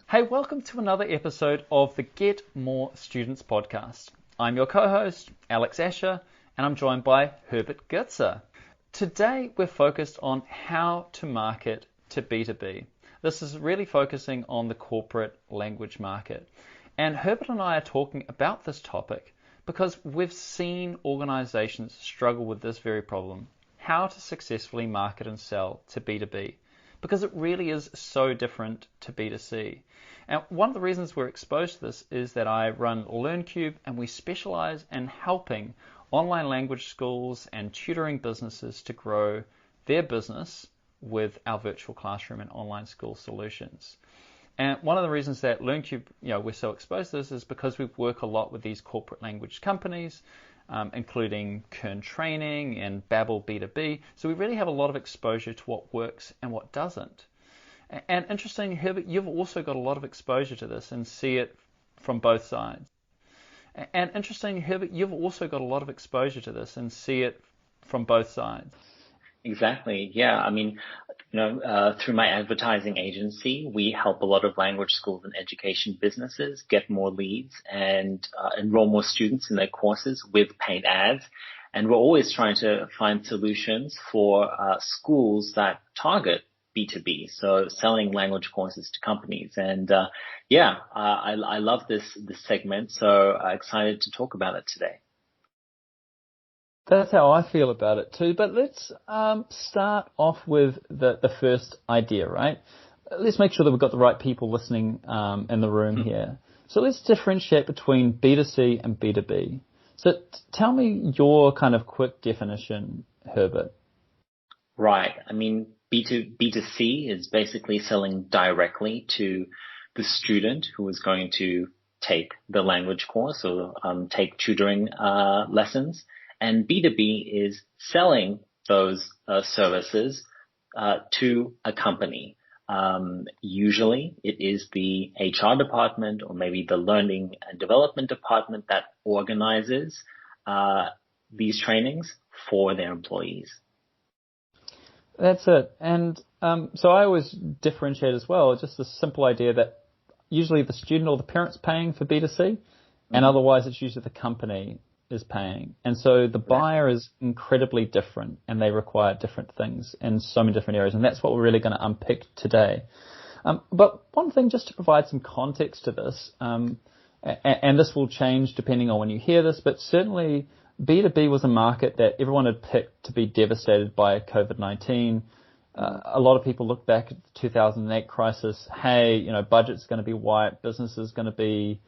Hey, welcome to another episode of the Get More Students podcast. I'm your co-host, Alex Asher, and I'm joined by Herbert Gitzer. Today, we're focused on how to market to B2B. This is really focusing on the corporate language market. And Herbert and I are talking about this topic because we've seen organizations struggle with this very problem, how to successfully market and sell to B2B, because it really is so different to B2C. And one of the reasons we're exposed to this is that I run LearnCube, and we specialize in helping online language schools and tutoring businesses to grow their business with our virtual classroom and online school solutions. And one of the reasons that LearnCube, we're so exposed to this is because we work a lot with these corporate language companies, including Kern Training and Babbel B2B. So we really have a lot of exposure to what works and what doesn't. And interesting, Herbert, you've also got a lot of exposure to this and see it from both sides. And interesting, Herbert, you've also got a lot of exposure to this and see it from both sides. Exactly. Yeah. Through my advertising agency, we help a lot of language schools and education businesses get more leads and enroll more students in their courses with paid ads. And we're always trying to find solutions for schools that target B2B, so selling language courses to companies. And I love this segment, so excited to talk about it today. That's how I feel about it too. But let's start off with the first idea, right? Let's make sure that we've got the right people listening in the room here. So let's differentiate between B2C and B2B. So tell me your kind of quick definition, Herbert. Right. B2C is basically selling directly to the student who is going to take the language course or take tutoring lessons. And B2B is selling those services to a company. Usually it is the HR department or maybe the learning and development department that organizes these trainings for their employees. That's it. And so I always differentiate as well, just the simple idea that usually the student or the parent's paying for B2C, and otherwise it's usually the company is paying. And so the buyer is incredibly different, and they require different things in so many different areas, and that's what we're really going to unpick today. But one thing, just to provide some context to this, and this will change depending on when you hear this, but certainly B2B was a market that everyone had picked to be devastated by COVID-19. A lot of people look back at the 2008 crisis. Hey, budget's going to be white, business is going to be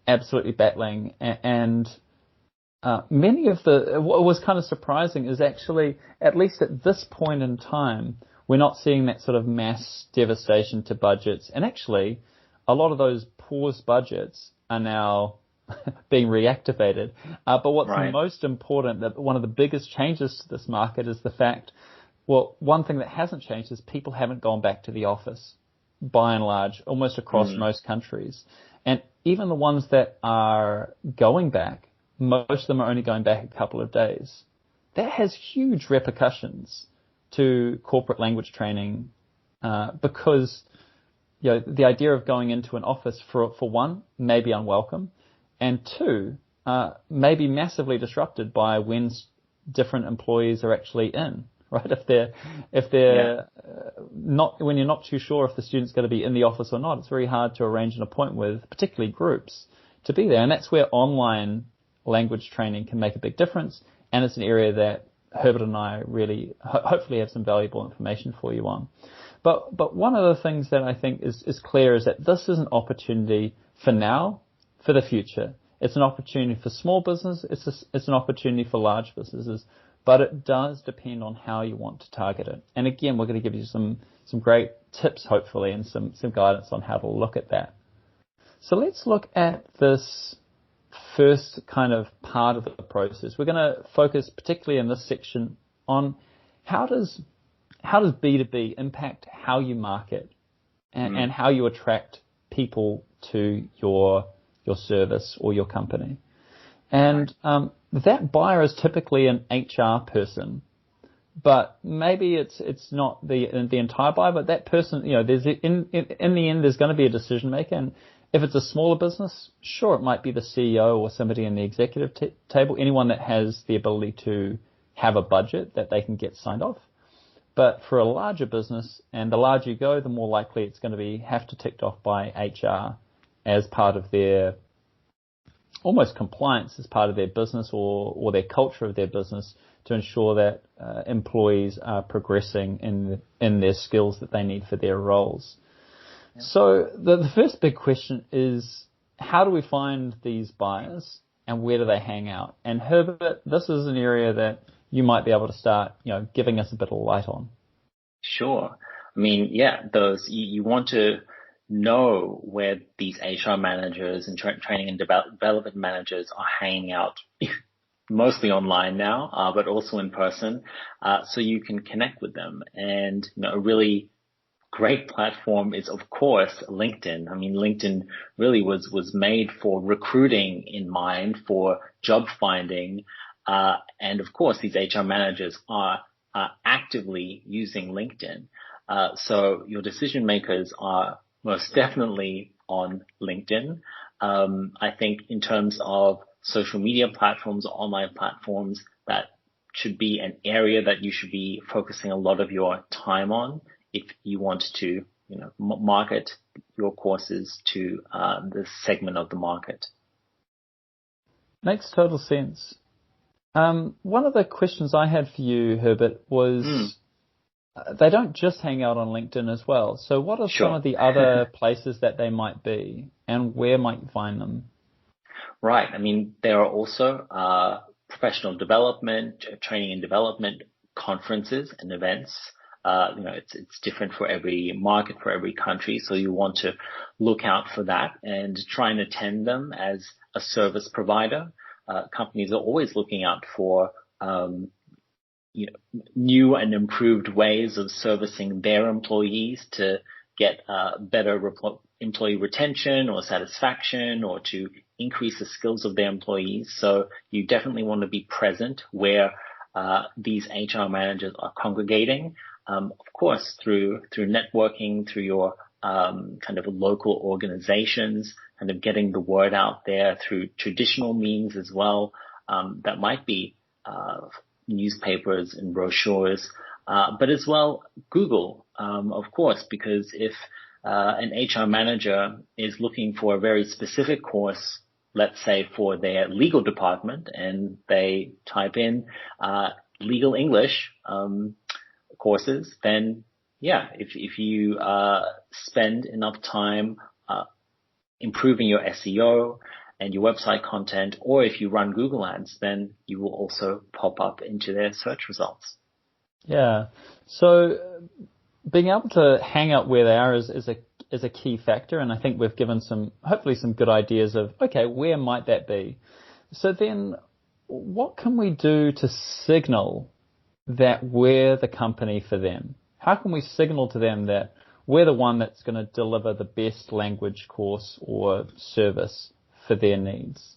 absolutely battling. And many of what was kind of surprising is actually, at least at this point in time, we're not seeing that sort of mass devastation to budgets. And actually, a lot of those paused budgets are now being reactivated. But what's most important, that one of the biggest changes to this market is the fact, one thing that hasn't changed is people haven't gone back to the office, by and large, almost across most countries. And even the ones that are going back, most of them are only going back a couple of days. That has huge repercussions to corporate language training because the idea of going into an office, for one, may be unwelcome, and two, may be massively disrupted by when different employees are actually in, right? If they're not, when you're not too sure if the student's going to be in the office or not, it's very hard to arrange an appointment with, particularly groups, to be there. And that's where online language training can make a big difference. And it's an area that Herbert and I really hopefully have some valuable information for you on. But one of the things that I think is clear is that this is an opportunity for now, for the future. It's an opportunity for small business. It's an opportunity for large businesses, but it does depend on how you want to target it. And again, we're going to give you some great tips, hopefully, and some guidance on how to look at that. So let's look at this first kind of part of the process. We're going to focus particularly in this section on how does B2B impact how you market and how you attract people to your service or your company. And that buyer is typically an HR person but maybe it's not the entire buyer, but that person, there's in the end, there's going to be a decision maker. And if it's a smaller business, sure, it might be the CEO or somebody in the executive table, anyone that has the ability to have a budget that they can get signed off. But for a larger business, and the larger you go, the more likely it's going to have to ticked off by HR as part of their almost compliance as part of their business or their culture of their business to ensure that employees are progressing in their skills that they need for their roles. Yeah. So the first big question is, how do we find these buyers and where do they hang out? And Herbert, this is an area that you might be able to start, giving us a bit of light on. Sure. I mean, yeah, you want to know where these HR managers and training and development managers are hanging out, mostly online now, but also in person, so you can connect with them. And a really great platform is, of course, LinkedIn. I mean, LinkedIn really was made for recruiting in mind, for job finding. And of course, these HR managers are actively using LinkedIn. So your decision makers are most definitely on LinkedIn. I think in terms of social media platforms or online platforms, that should be an area that you should be focusing a lot of your time on if you want to, market your courses to this segment of the market. Makes total sense. One of the questions I had for you, Herbert, was they don't just hang out on LinkedIn as well. So what are some of the other places that they might be, and where might you find them? Right. I mean, there are also professional development, training and development conferences and events. It's different for every market, for every country. So you want to look out for that and try and attend them as a service provider. Companies are always looking out for new and improved ways of servicing their employees to get better employee retention or satisfaction, or to increase the skills of their employees. So you definitely want to be present where these HR managers are congregating. Of course, through networking, through your kind of local organizations, kind of getting the word out there through traditional means as well. That might be newspapers and brochures, but as well Google, of course, because if an HR manager is looking for a very specific course, let's say for their legal department, and they type in legal English courses, then if you spend enough time improving your SEO and your website content, or if you run Google Ads, then you will also pop up into their search results. Yeah. So being able to hang out where they are is a key factor, and I think we've given hopefully some good ideas of, okay, where might that be? So then what can we do to signal that we're the company for them? How can we signal to them that we're the one that's going to deliver the best language course or service for their needs?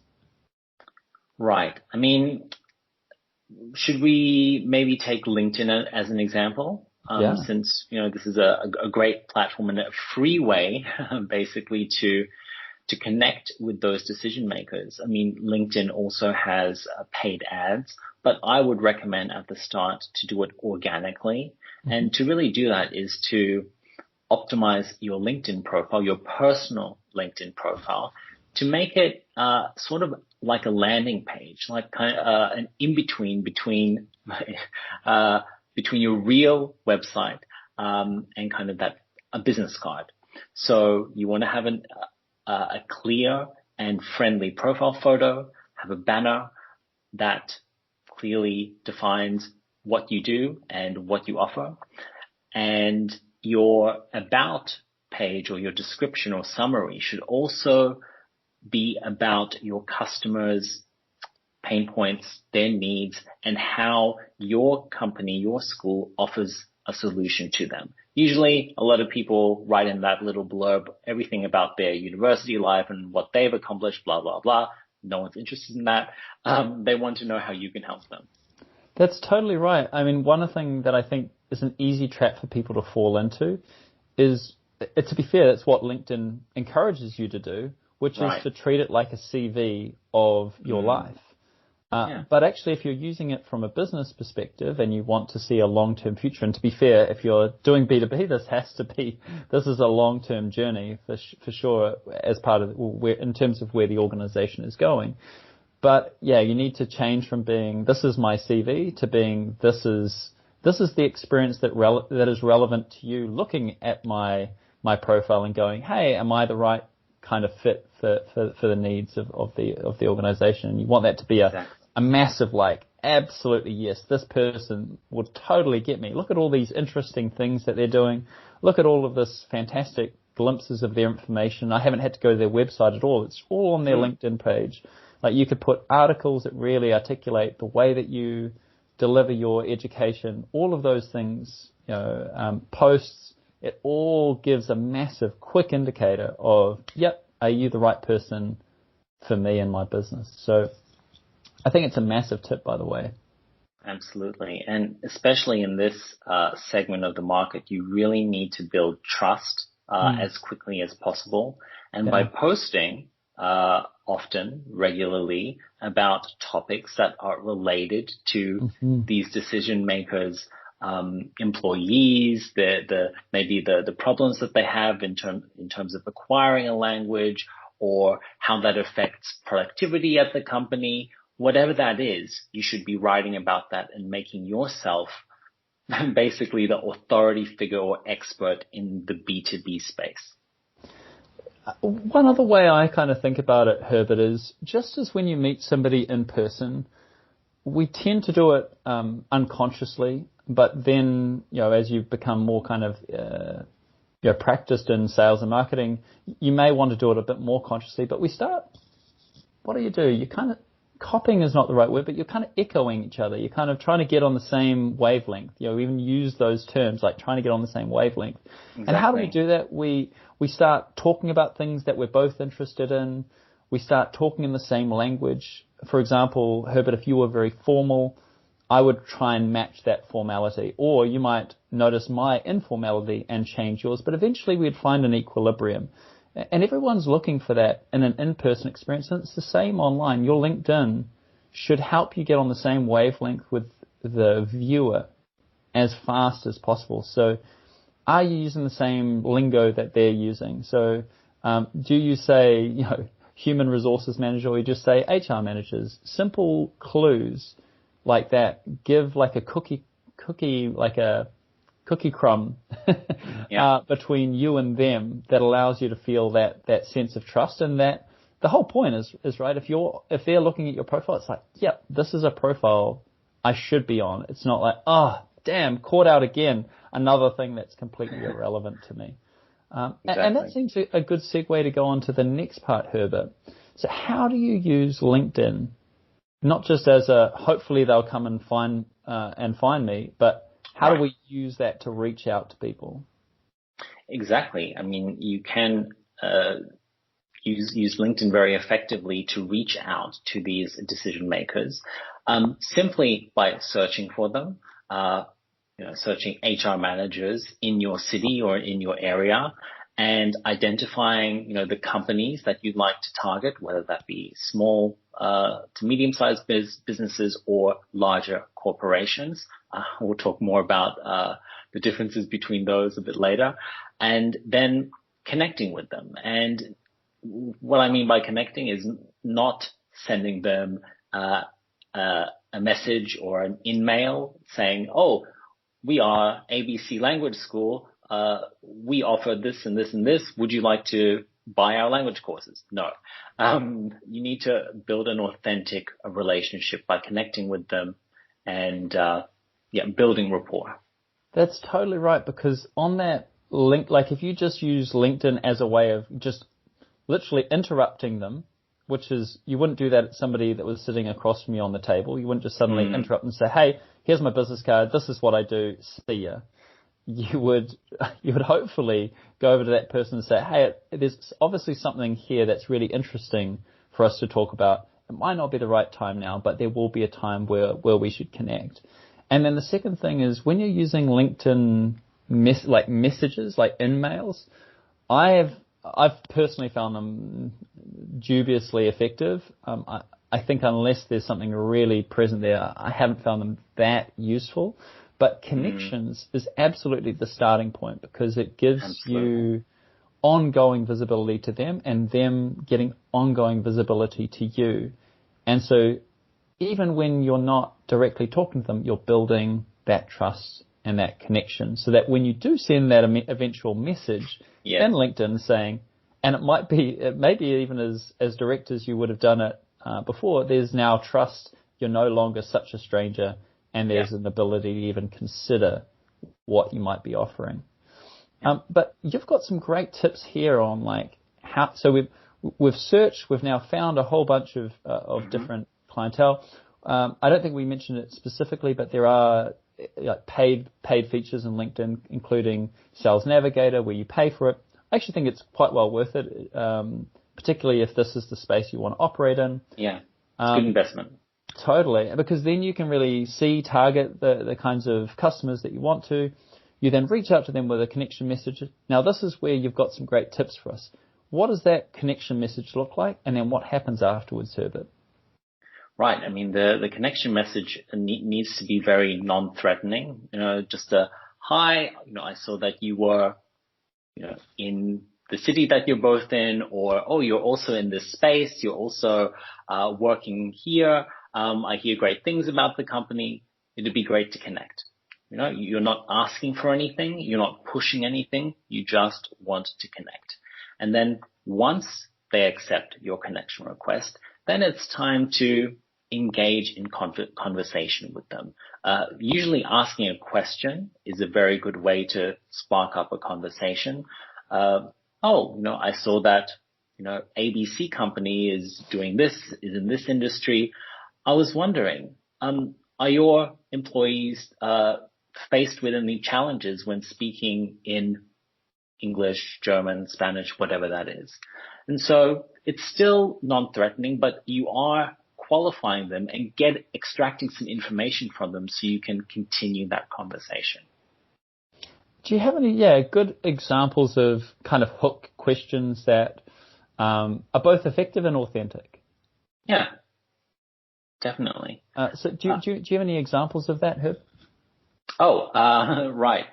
Right. I mean, should we maybe take LinkedIn as an example? Since, this is a great platform and a free way, basically, to connect with those decision makers. I mean, LinkedIn also has paid ads, but I would recommend at the start to do it organically. Mm-hmm. And to really do that is to optimize your LinkedIn profile, your personal LinkedIn profile, to make it sort of like a landing page, like kind of an in-between between your real website and kind of a business card. So you want to have a clear and friendly profile photo, have a banner that clearly defines what you do and what you offer, and your about page or your description or summary should also be about your customers' pain points, their needs, and how your company, your school offers a solution to them. Usually, a lot of people write in that little blurb everything about their university life and what they've accomplished, blah, blah, blah. No one's interested in that. They want to know how you can help them. That's totally right. I mean, one thing that I think is an easy trap for people to fall into is, to be fair, that's what LinkedIn encourages you to do, which is to treat it like a CV of your life. But actually, if you're using it from a business perspective and you want to see a long-term future, and to be fair, if you're doing B2B, this is a long-term journey for sure, as part of in terms of where the organization is going. But yeah, you need to change from being this is my CV to being this is the experience that is relevant to you, looking at my profile and going, hey, am I the right kind of fit for the needs of the organization? And you want that to be a massive, like, absolutely yes, this person would totally get me. Look at all these interesting things that they're doing. Look at all of this fantastic glimpses of their information. I haven't had to go to their website at all. It's all on their LinkedIn page. Like, you could put articles that really articulate the way that you deliver your education, all of those things, posts. It all gives a massive, quick indicator of, yep, are you the right person for me and my business? So I think it's a massive tip, by the way. Absolutely. And especially in this segment of the market, you really need to build trust as quickly as possible. And by posting often, regularly, about topics that are related to these decision makers, employees, maybe the problems that they have in terms of acquiring a language, or how that affects productivity at the company. Whatever that is, you should be writing about that and making yourself basically the authority figure or expert in the B2B space. One other way I kind of think about it, Herbert, is just as when you meet somebody in person, we tend to do it unconsciously, but then, as you become more kind of practiced in sales and marketing, you may want to do it a bit more consciously. But what do? You kind of, copying is not the right word, but you're kind of echoing each other. You're kind of trying to get on the same wavelength. We even use those terms, like trying to get on the same wavelength. Exactly. And how do we do that? We start talking about things that we're both interested in. We start talking in the same language. For example, Herbert, if you were very formal, I would try and match that formality. Or you might notice my informality and change yours, but eventually we'd find an equilibrium. And everyone's looking for that in an in-person experience, and it's the same online. Your LinkedIn should help you get on the same wavelength with the viewer as fast as possible. So are you using the same lingo that they're using? So do you say, human resources manager, or you just say HR managers? Simple clues like that give like a cookie crumb between you and them that allows you to feel that sense of trust. And that the whole point is right. If they're looking at your profile, it's like, yep, this is a profile I should be on. It's not like, oh, damn, caught out again, another thing that's completely irrelevant to me. Exactly. And that seems a good segue to go on to the next part, Herbert. So how do you use LinkedIn, not just as hopefully they'll come and find me, but how do we use that to reach out to people? Exactly. I mean, you can use LinkedIn very effectively to reach out to these decision makers, simply by searching for them, searching HR managers in your city or in your area, and identifying, the companies that you'd like to target, whether that be small to medium-sized businesses or larger corporations. We'll talk more about the differences between those a bit later, and then connecting with them. And what I mean by connecting is not sending them a message or an email saying, oh, we are ABC Language School. We offer this and this and this. Would you like to buy our language courses? No. You need to build an authentic relationship by connecting with them and building rapport. That's totally right, because on that link, like if you just use LinkedIn as a way of just literally interrupting them, which is, you wouldn't do that at somebody that was sitting across from you on the table. You wouldn't just suddenly interrupt and say, hey, here's my business card. This is what I do. See ya. You would hopefully go over to that person and say, hey, there's obviously something here that's really interesting for us to talk about. it might not be the right time now, but there will be a time where we should connect. And then the second thing is when you're using LinkedIn messages, like in-mails, I've personally found them dubiously effective. I think unless there's something really present there, I haven't found them that useful. But connections is absolutely the starting point because it gives you ongoing visibility to them and them getting ongoing visibility to you. And so even when you're not directly talking to them, you're building that trust and that connection so that when you do send that eventual message in LinkedIn saying, and it may be even as direct as you would have done it before, there's now trust, you're no longer such a stranger, and there's an ability to even consider what you might be offering. But you've got some great tips here on like how, so we've searched, we've now found a whole bunch of different clientele. I don't think we mentioned it specifically, but there are like paid features in LinkedIn, including Sales Navigator, where you pay for it. I actually think it's quite well worth it, particularly if this is the space you want to operate in. Yeah, it's a good investment. Totally, because then you can really target the kinds of customers that you want to. You then reach out to them with a connection message. Now, this is where you've got some great tips for us. What does that connection message look like? And then what happens afterwards, Herbert? Right. I mean, the connection message needs to be very non-threatening. Just a hi. I saw that you were, in the city that you're both in, or oh, you're also in this space. You're also working here. I hear great things about the company. It'd be great to connect. You're not asking for anything. You're not pushing anything. You just want to connect. And then once they accept your connection request, then it's time to engage in conversation with them. Usually asking a question is a very good way to spark up a conversation. I saw that, ABC company is doing this, is in this industry. I was wondering, are your employees faced with any challenges when speaking in English, German, Spanish, whatever that is? And so it's still non-threatening, but you are qualifying them and extracting some information from them so you can continue that conversation. Do you have any good examples of kind of hook questions that are both effective and authentic? Yeah, definitely. So do you have any examples of that, Herb? Right.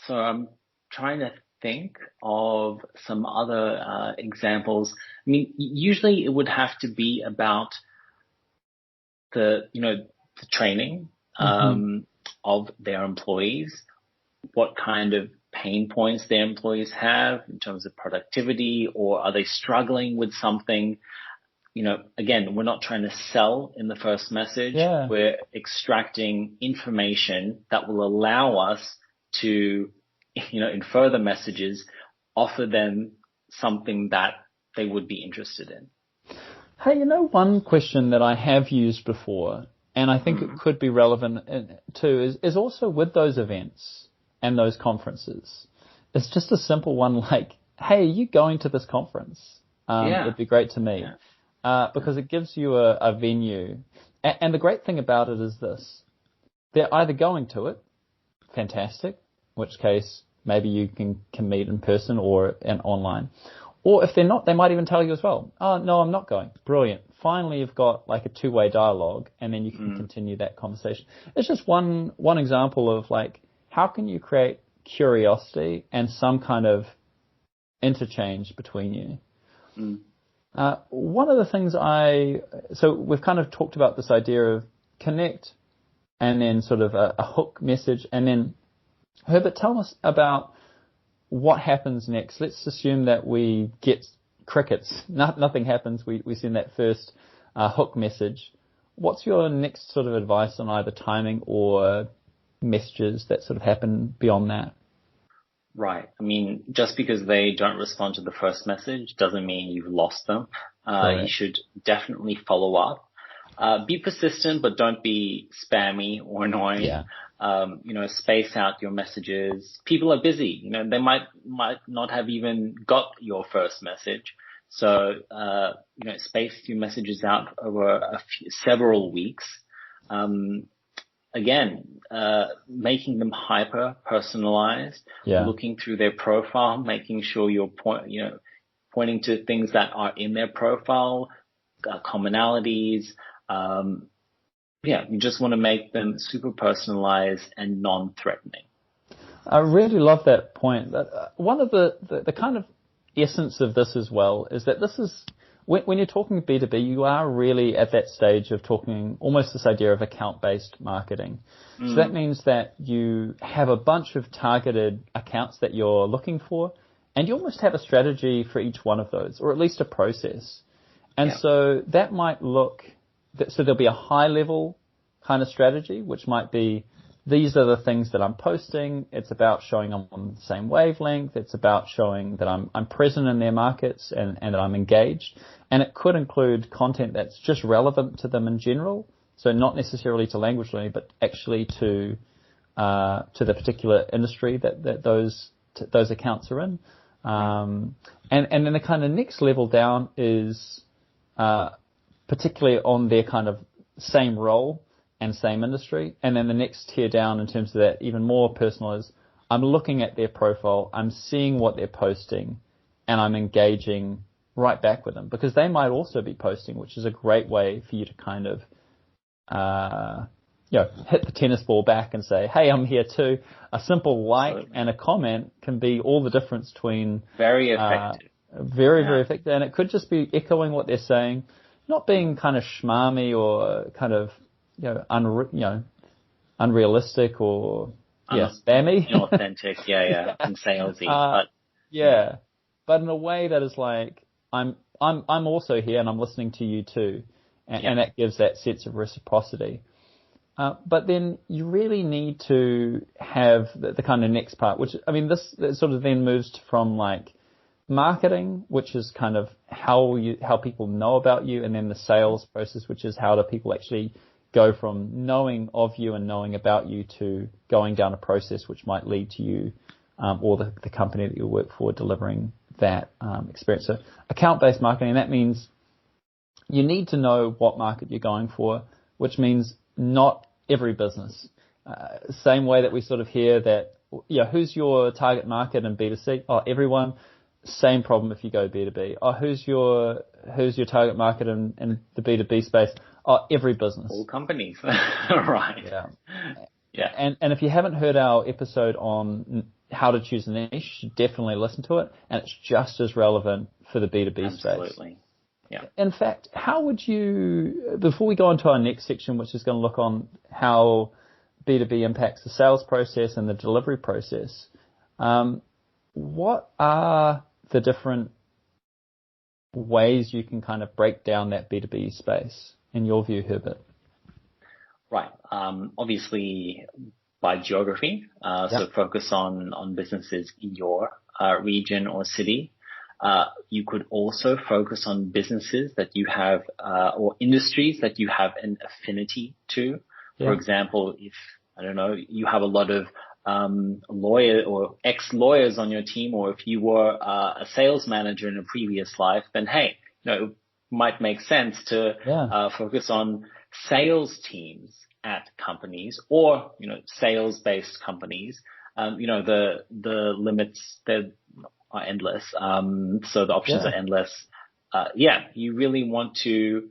So I'm trying to think of some other examples. I mean, usually it would have to be about the training of their employees, what kind of pain points their employees have in terms of productivity, or are they struggling with something? Again, we're not trying to sell in the first message. Yeah. We're extracting information that will allow us to, in further messages, offer them something that they would be interested in. Hey, one question that I have used before, and I think it could be relevant too, is also with those events and those conferences. It's just a simple one like, hey, are you going to this conference? It'd be great to meet. Yeah. Because it gives you a venue. And the great thing about it is this. They're either going to it, fantastic, in which case maybe you can meet in person or online. Or if they're not, they might even tell you as well, oh, no, I'm not going. Brilliant. Finally, you've got like a two-way dialogue, and then you can continue that conversation. It's just one example of like, how can you create curiosity and some kind of interchange between you? One of the things so we've kind of talked about this idea of connect and then sort of a hook message. And then, Herbert, tell us about what happens next. Let's assume that we get crickets. Nothing happens. We send that first hook message. What's your next sort of advice on either timing or messages that sort of happen beyond that? Right. I mean, just because they don't respond to the first message doesn't mean you've lost them. You should definitely follow up. Be persistent, but don't be spammy or annoying. Yeah. Space out your messages. People are busy. They might not have even got your first message. So, space a few messages out over several weeks. Again, making them hyper personalized, looking through their profile, making sure you're pointing to things that are in their profile, commonalities. You just want to make them super personalized and non-threatening. I really love that point. One of the kind of essence of this as well is that this is, when you're talking B2B, you are really at that stage of talking almost this idea of account-based marketing. So that means that you have a bunch of targeted accounts that you're looking for, and you almost have a strategy for each one of those, or at least a process. And so that might look, so there'll be a high-level kind of strategy, which might be, these are the things that I'm posting. It's about showing I'm on the same wavelength. It's about showing that I'm present in their markets and that I'm engaged. And it could include content that's just relevant to them in general. So not necessarily to language learning, but actually to the particular industry that those accounts are in. And then the kind of next level down is particularly on their kind of same role and same industry. And then the next tier down in terms of that, even more personal, is I'm looking at their profile, I'm seeing what they're posting, and I'm engaging right back with them, because they might also be posting, which is a great way for you to kind of hit the tennis ball back and say, hey, I'm here too. A simple like and a comment can be all the difference between very effective. Very effective. And it could just be echoing what they're saying, not being kind of schmarmy or kind of unrealistic or spammy, inauthentic, and salesy, but in a way that is like I'm also here and I'm listening to you too, and that gives that sense of reciprocity. But then you really need to have the kind of next part, which this sort of then moves from like marketing, which is kind of how people know about you, and then the sales process, which is how do people actually go from knowing of you and knowing about you to going down a process which might lead to you or the company that you work for delivering that experience. So account-based marketing, that means you need to know what market you're going for, which means not every business. Same way that we sort of hear that, who's your target market in B2C? Oh, everyone. Same problem if you go B2B. Oh, who's your target market in the B2B space? Oh, every business. All companies. Right. Yeah. And if you haven't heard our episode on how to choose a niche, you should definitely listen to it. And it's just as relevant for the B2B space. Absolutely. Yeah. In fact, how would you, before we go on to our next section, which is going to look on how B2B impacts the sales process and the delivery process, what are the different ways you can kind of break down that B2B space, in your view, Herbert? Right. Obviously, by geography, so focus on businesses in your region or city. You could also focus on businesses that you have or industries that you have an affinity to. For example, if, you have a lot of lawyer or ex-lawyers on your team, or if you were a sales manager in a previous life, then hey, it might make sense to focus on sales teams at companies, or sales-based companies. The limits are endless, so the options are endless. You really want to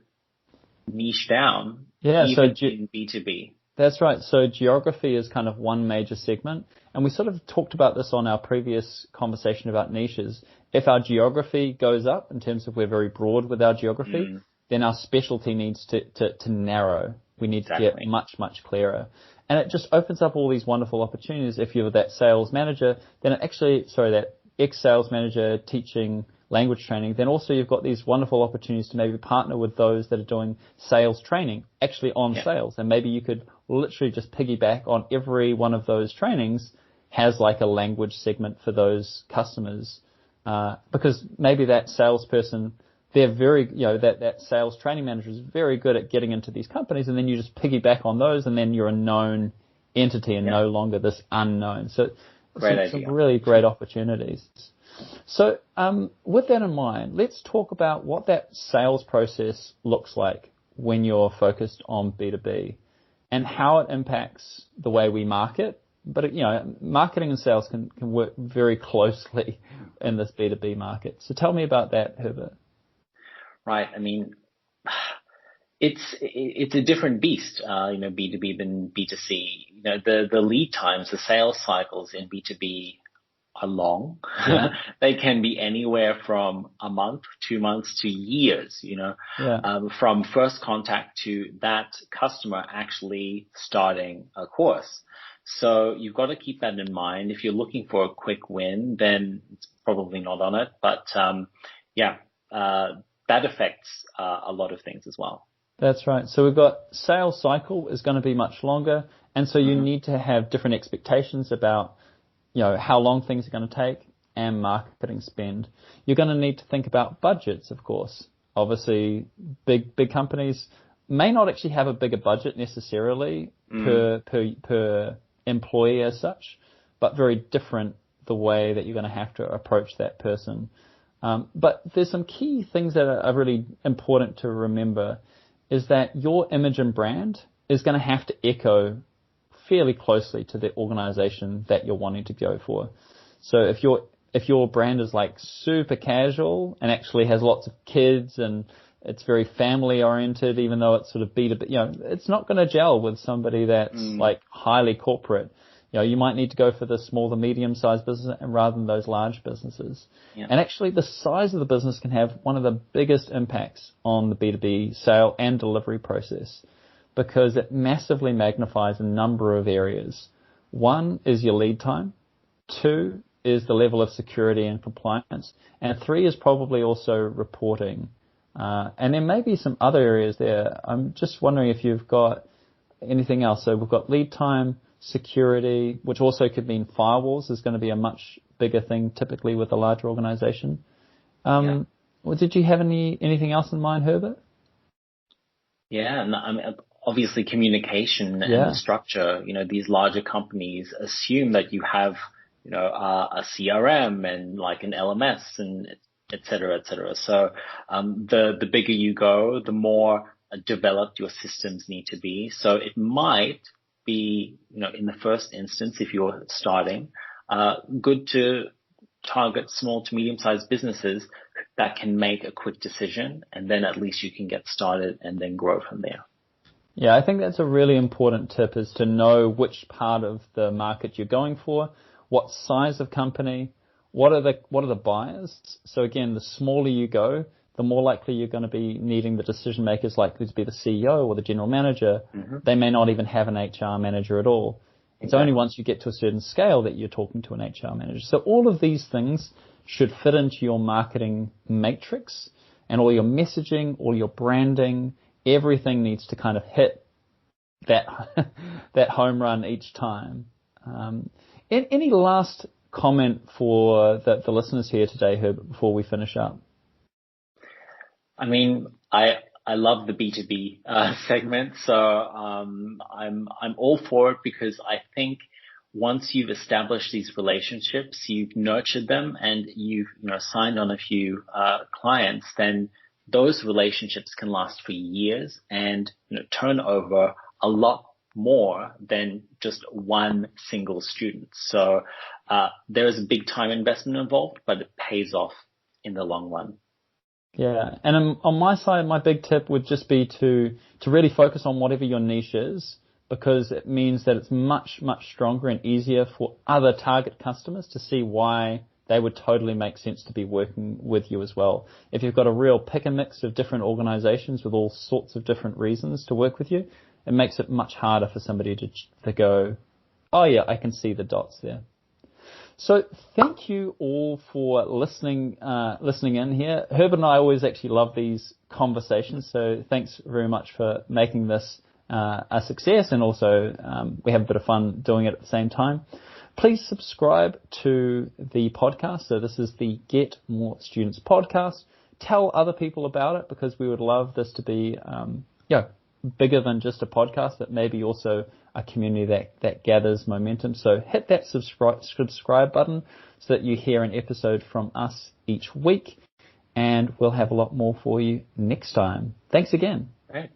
niche down, even in B2B. That's right. So geography is kind of one major segment. And we sort of talked about this on our previous conversation about niches. If our geography goes up in terms of we're very broad with our geography, then our specialty needs to narrow. We need to get much, much clearer. And it just opens up all these wonderful opportunities. If you're that sales manager, then that ex-sales manager teaching language training, then also you've got these wonderful opportunities to maybe partner with those that are doing sales training, actually on sales. And maybe you could literally just piggyback on every one of those trainings has like a language segment for those customers. Because maybe that salesperson, they're very, that sales training manager is very good at getting into these companies, and then you just piggyback on those, and then you're a known entity and no longer this unknown. So some really great opportunities. So with that in mind, let's talk about what that sales process looks like when you're focused on B2B and how it impacts the way we market. But, marketing and sales can work very closely in this B2B market. So tell me about that, Herbert. Right. I mean, it's a different beast, B2B than B2C. The lead times, the sales cycles in B2B are long. Yeah. They can be anywhere from a month, 2 months to years, from first contact to that customer actually starting a course. So you've got to keep that in mind. If you're looking for a quick win, then it's probably not on it. But that affects a lot of things as well. That's right. So we've got sales cycle is going to be much longer. And so you need to have different expectations about, how long things are going to take and marketing spend. You're going to need to think about budgets, of course. Obviously, big companies may not actually have a bigger budget necessarily per employee as such, but very different the way that you're going to have to approach that person. But there's some key things that are really important to remember is that your image and brand is going to have to echo fairly closely to the organization that you're wanting to go for. So if your brand is like super casual and actually has lots of kids and it's very family oriented, even though it's sort of B2B, it's not going to gel with somebody that's like highly corporate. You might need to go for the small to medium sized business rather than those large businesses. Yeah. And actually the size of the business can have one of the biggest impacts on the B2B sale and delivery process because it massively magnifies a number of areas. One is your lead time. 2 is the level of security and compliance. And 3 is probably also reporting. And there may be some other areas there. I'm just wondering if you've got anything else. So we've got lead time, security, which also could mean firewalls is going to be a much bigger thing typically with a larger organization. Well, did you have anything else in mind, Herbert? Yeah, I mean, obviously communication and the structure, these larger companies assume that you have, a CRM and like an LMS and et cetera, et cetera. So, the bigger you go, the more developed your systems need to be. So it might be, in the first instance, if you're starting, good to target small to medium-sized businesses that can make a quick decision, and then at least you can get started and then grow from there. Yeah, I think that's a really important tip is to know which part of the market you're going for, what size of company, what are the buyers. So again, the smaller you go, the more likely you're going to be needing the decision makers likely to be the CEO or the general manager. They may not even have an HR manager at all. It's only once you get to a certain scale that you're talking to an HR manager. So all of these things should fit into your marketing matrix, and all your messaging, all your branding, everything needs to kind of hit that that home run each time. Any last comment for the listeners here today, Herbert, before we finish up? I mean, I love the B2B segment, so I'm all for it because I think once you've established these relationships, you've nurtured them, and you've signed on a few clients, then those relationships can last for years and turn over a lot more than just one single student. So there is a big time investment involved, but it pays off in the long run. Yeah, and on my side, my big tip would just be to really focus on whatever your niche is, because it means that it's much, much stronger and easier for other target customers to see why they would totally make sense to be working with you as well. If you've got a real pick and mix of different organizations with all sorts of different reasons to work with you, it makes it much harder for somebody to go, oh yeah, I can see the dots there. So thank you all for listening in here. Herbert and I always actually love these conversations, so thanks very much for making this a success, and also we have a bit of fun doing it at the same time. Please subscribe to the podcast. So this is the Get More Students podcast. Tell other people about it, because we would love this to be bigger than just a podcast, but maybe also a community that gathers momentum. So hit that subscribe button so that you hear an episode from us each week, and we'll have a lot more for you next time. Thanks again. Great.